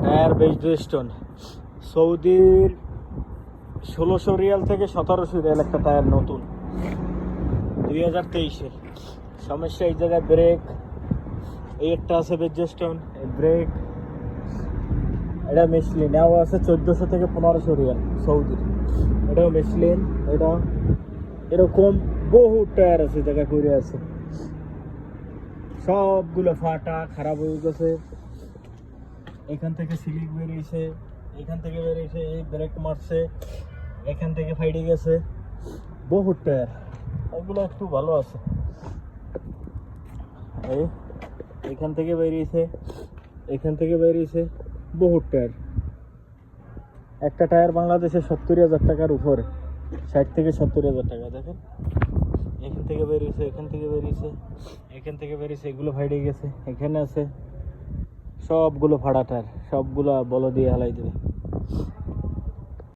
Tyre বেজস্টোন সৌদির 1600 Real থেকে 1700 Real একটা টায়ার নতুন 2023-এর। সমস্যা এই জায়গায় ব্রেক, এই একটা আছে বেজস্টোন ব্রেক, এটা মেশলিন, এও আছে 1400 থেকে 1500 রিয়াল সৌদির, এটাও মেশলিন। এটা এরকম বহু টায়ার আছে জায়গায় করে আছে, সবগুলো ফাটা খারাপ হয়ে গেছে। এখান থেকে সিলিক বেরিয়েছে, এখান থেকে বেরিয়েছে, এই ব্রেক মারছে, এখান থেকে ফাইটে গেছে বহু টায়ার। এগুলো একটু ভালো আছে, এই এখান থেকে বেরিয়েছে, এখান থেকে বেরিয়েছে বহু টায়ার। একটা টায়ার বাংলাদেশে 70,000 টাকার উপরে, 60 থেকে 70,000 টাকা। দেখেন এখান থেকে বেরিয়েছে, এখান থেকে বেরিয়েছে, এখান থেকে বেরিয়েছে, এগুলো ফাইটে গেছে, এখানে আছে, সবগুলো ফাড়া টায়ার, সবগুলো বল দিয়ে হালাই দেবে।